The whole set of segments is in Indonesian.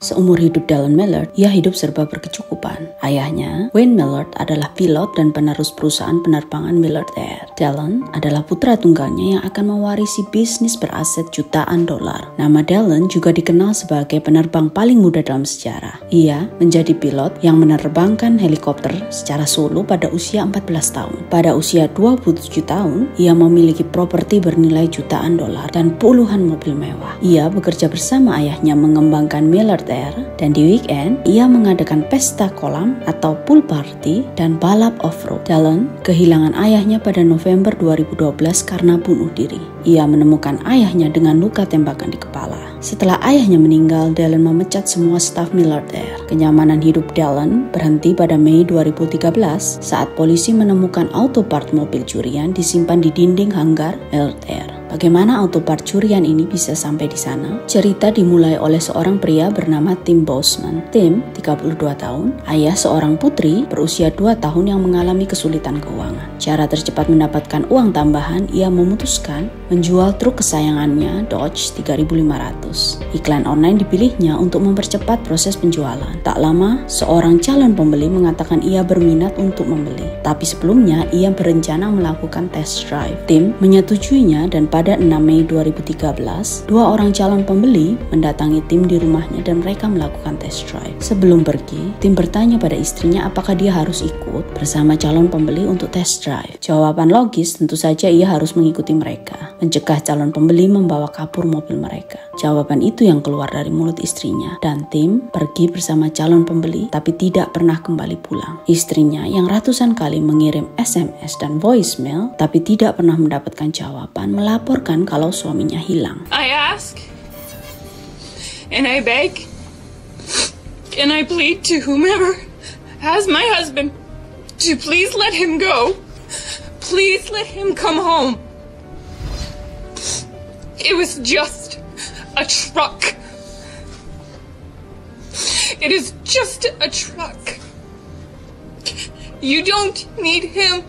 Seumur hidup Dallon Millard, ia hidup serba berkecukupan. Ayahnya, Wayne Millard, adalah pilot dan penerus perusahaan penerbangan Millard Air. Dallon adalah putra tunggalnya yang akan mewarisi bisnis beraset jutaan dolar. Nama Dallon juga dikenal sebagai penerbang paling muda dalam sejarah. Ia menjadi pilot yang menerbangkan helikopter secara solo pada usia 14 tahun. Pada usia 27 tahun, ia memiliki properti bernilai jutaan dolar dan puluhan mobil mewah. Ia bekerja bersama ayahnya mengembangkan Millard Air, dan di weekend ia mengadakan pesta kolam atau pool party dan balap off-road. Dallon kehilangan ayahnya pada November 2012 karena bunuh diri. Ia menemukan ayahnya dengan luka tembakan di kepala. Setelah ayahnya meninggal, Dallon memecat semua staf Millard Air. Kenyamanan hidup Dallon berhenti pada Mei 2013 saat polisi menemukan autopart mobil curian disimpan di dinding hanggar Millard Air. Bagaimana autopart curian ini bisa sampai di sana? Cerita dimulai oleh seorang pria bernama Tim Boseman. Tim, 32 tahun, ayah seorang putri berusia 2 tahun yang mengalami kesulitan keuangan. Cara tercepat mendapatkan uang tambahan, ia memutuskan menjual truk kesayangannya Dodge 3500. Iklan online dipilihnya untuk mempercepat proses penjualan. Tak lama, seorang calon pembeli mengatakan ia berminat untuk membeli. Tapi sebelumnya, ia berencana melakukan test drive. Tim menyetujuinya dan pada 6 Mei 2013, 2 orang calon pembeli mendatangi Tim di rumahnya dan mereka melakukan test drive. Sebelum pergi, Tim bertanya pada istrinya apakah dia harus ikut bersama calon pembeli untuk test drive. Jawaban logis tentu saja ia harus mengikuti mereka, mencegah calon pembeli membawa kabur mobil mereka. Jawaban itu yang keluar dari mulut istrinya, dan Tim pergi bersama calon pembeli tapi tidak pernah kembali pulang. Istrinya yang ratusan kali mengirim SMS dan voicemail tapi tidak pernah mendapatkan jawaban melaporkan kalau suaminya hilang. I ask, and I beg, and I plead to whomever has my husband to please let him go. Please let him come home. It was just a truck. It is just a truck. You don't need him,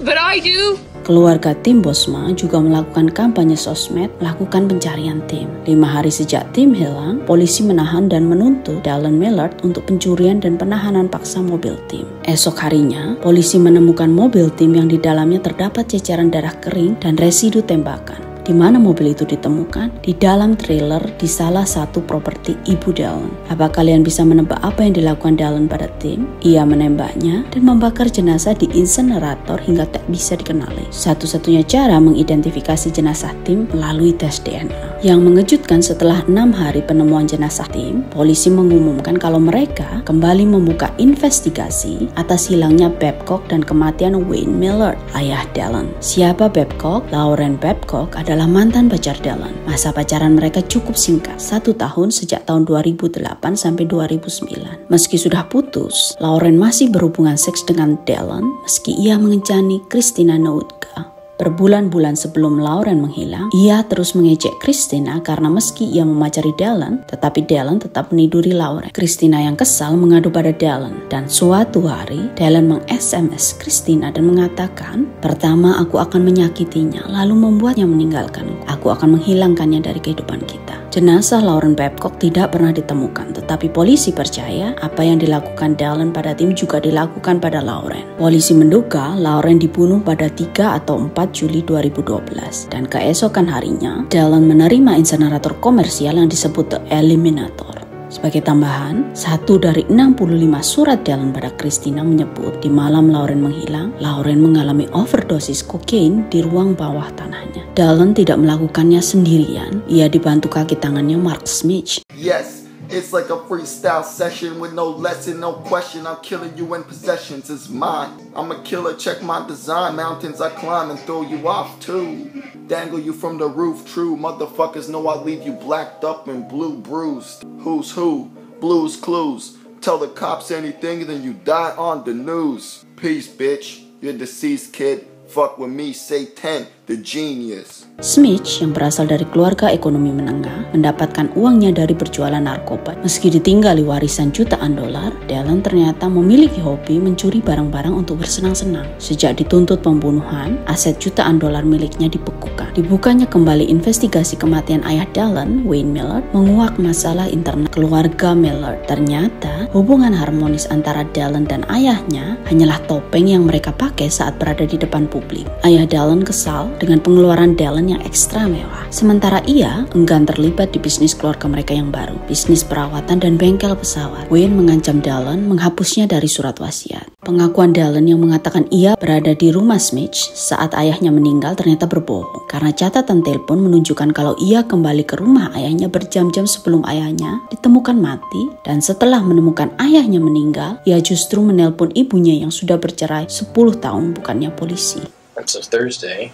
but I do. Keluarga Tim Bosma juga melakukan kampanye sosmed melakukan pencarian Tim. 5 hari sejak Tim hilang, polisi menahan dan menuntut Dallon Millard untuk pencurian dan penahanan paksa mobil Tim. Esok harinya, polisi menemukan mobil Tim yang di dalamnya terdapat ceceran darah kering dan residu tembakan. Di mana mobil itu ditemukan? Di dalam trailer di salah satu properti ibu Dallon. Apa kalian bisa menebak apa yang dilakukan Dallon pada Tim? Ia menembaknya dan membakar jenazah di insenerator hingga tak bisa dikenali. Satu-satunya cara mengidentifikasi jenazah Tim melalui tes DNA. Yang mengejutkan, setelah 6 hari penemuan jenazah Tim, polisi mengumumkan kalau mereka kembali membuka investigasi atas hilangnya Babcock dan kematian Wayne Millard, ayah Dallon. Siapa Babcock? Lauren Babcock adalah mantan pacar Dallon. Masa pacaran mereka cukup singkat, 1 tahun sejak tahun 2008 sampai 2009. Meski sudah putus, Lauren masih berhubungan seks dengan Dallon meski ia mengencani Christina Noutka. Berbulan-bulan sebelum Lauren menghilang, ia terus mengejek Christina karena meski ia memacari Dallon, tetapi Dallon tetap meniduri Lauren. Christina yang kesal mengadu pada Dallon, dan suatu hari Dallon meng-SMS Christina dan mengatakan, "Pertama aku akan menyakitinya, lalu membuatnya meninggalkan. Aku akan menghilangkannya dari kehidupan kita." Jenazah Lauren Babcock tidak pernah ditemukan, tetapi polisi percaya apa yang dilakukan Dallon pada Tim juga dilakukan pada Lauren. Polisi menduga Lauren dibunuh pada 3 atau 4 Juli 2012, dan keesokan harinya Dallon menerima insenerator komersial yang disebut The Eliminator. Sebagai tambahan, 1 dari 65 surat Dallon pada Christina menyebut di malam Lauren menghilang, Lauren mengalami overdosis kokain di ruang bawah tanahnya. Dallon tidak melakukannya sendirian, ia dibantu kaki tangannya Mark Smith. Yes, it's like a freestyle session with no lesson, no question. I'm killing you when possessions is mine. I'm a killer, check my design. Mountains I climb and throw you off too. Dangle you from the roof, true. Motherfuckers know I leave you blacked up and blue bruised. Who's who? Blues Clues. Tell the cops anything, then you die on the news. Peace, bitch. You're deceased, kid. Fuck with me, say 10. the genius. Smith yang berasal dari keluarga ekonomi menengah mendapatkan uangnya dari berjualan narkoba. Meski ditinggali warisan jutaan dolar, Dallin ternyata memiliki hobi mencuri barang-barang untuk bersenang-senang. Sejak dituntut pembunuhan, aset jutaan dolar miliknya dibekukan. Dibukanya kembali investigasi kematian ayah Dallin, Wayne Millard, menguak masalah internal keluarga Millard. Ternyata hubungan harmonis antara Dallin dan ayahnya hanyalah topeng yang mereka pakai saat berada di depan publik. Ayah Dallin kesal dengan pengeluaran Dallin yang ekstra mewah. Sementara ia enggan terlibat di bisnis keluarga mereka yang baru, bisnis perawatan dan bengkel pesawat. Wayne mengancam Dallin menghapusnya dari surat wasiat. Pengakuan Dallin yang mengatakan ia berada di rumah Smith saat ayahnya meninggal ternyata berbohong, karena catatan telepon menunjukkan kalau ia kembali ke rumah ayahnya berjam-jam sebelum ayahnya ditemukan mati, dan setelah menemukan ayahnya meninggal, ia justru menelpon ibunya yang sudah bercerai 10 tahun, bukannya polisi. So Thursday,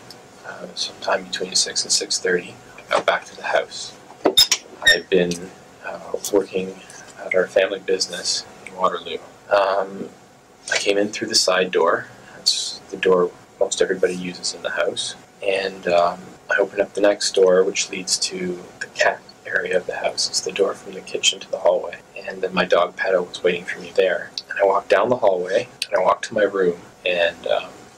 sometime between 6 and 6:30, I got back to the house. I'd been working at our family business in Waterloo. I came in through the side door. That's the door most everybody uses in the house. And I opened up the next door, which leads to the cat area of the house. It's the door from the kitchen to the hallway. And then my dog Pedo was waiting for me there. And I walked down the hallway, and I walked to my room, and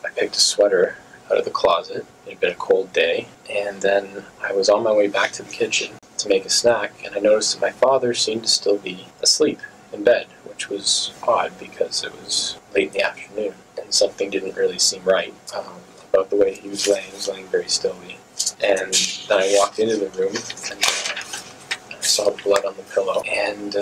I picked a sweater out of the closet. It had been a cold day, and then I was on my way back to the kitchen to make a snack, and I noticed that my father seemed to still be asleep in bed, which was odd because it was late in the afternoon, and something didn't really seem right about the way he was laying. He was laying very stilly, and then I walked into the room, and I saw blood on the pillow, and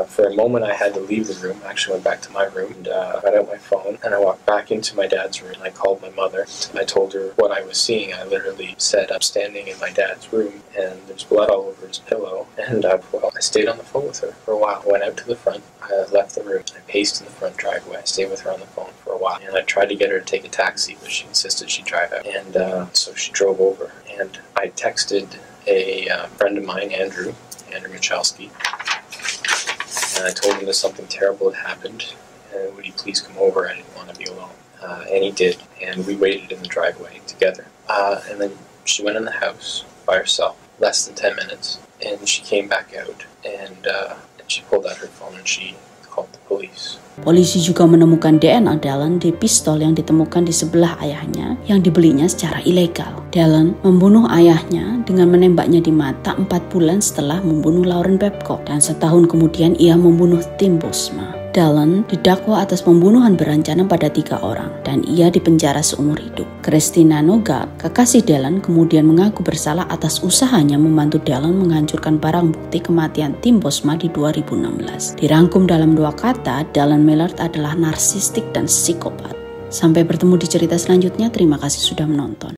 for a moment I had to leave the room. I actually went back to my room and got out my phone, and I walked back into my dad's room, and I called my mother, and I told her what I was seeing. I literally said, I'm standing in my dad's room, and there's blood all over his pillow, and I stayed on the phone with her for a while. I went out to the front, I left the room, I paced in the front driveway, I stayed with her on the phone for a while, and I tried to get her to take a taxi, but she insisted she drive out, and so she drove over, and I texted a friend of mine, Andrew Michalski, and I told him that something terrible had happened, and would he please come over? I didn't want to be alone. And he did, and we waited in the driveway together. And then she went in the house by herself, less than 10 minutes, and she came back out, and she pulled out her phone and she called the police. Polisi juga menemukan DNA Dallin di pistol yang ditemukan di sebelah ayahnya yang dibelinya secara ilegal. Dallin membunuh ayahnya dengan menembaknya di mata 4 bulan setelah membunuh Lauren Babcock, dan setahun kemudian ia membunuh Tim Bosma. Dallin didakwa atas pembunuhan berencana pada 3 orang, dan ia dipenjara seumur hidup. Christina Noga, kekasih Dallin, kemudian mengaku bersalah atas usahanya membantu Dallin menghancurkan barang bukti kematian Tim Bosma di 2016. Dirangkum dalam 2 kata, Dallin Millard adalah narsistik dan psikopat. Sampai bertemu di cerita selanjutnya, terima kasih sudah menonton.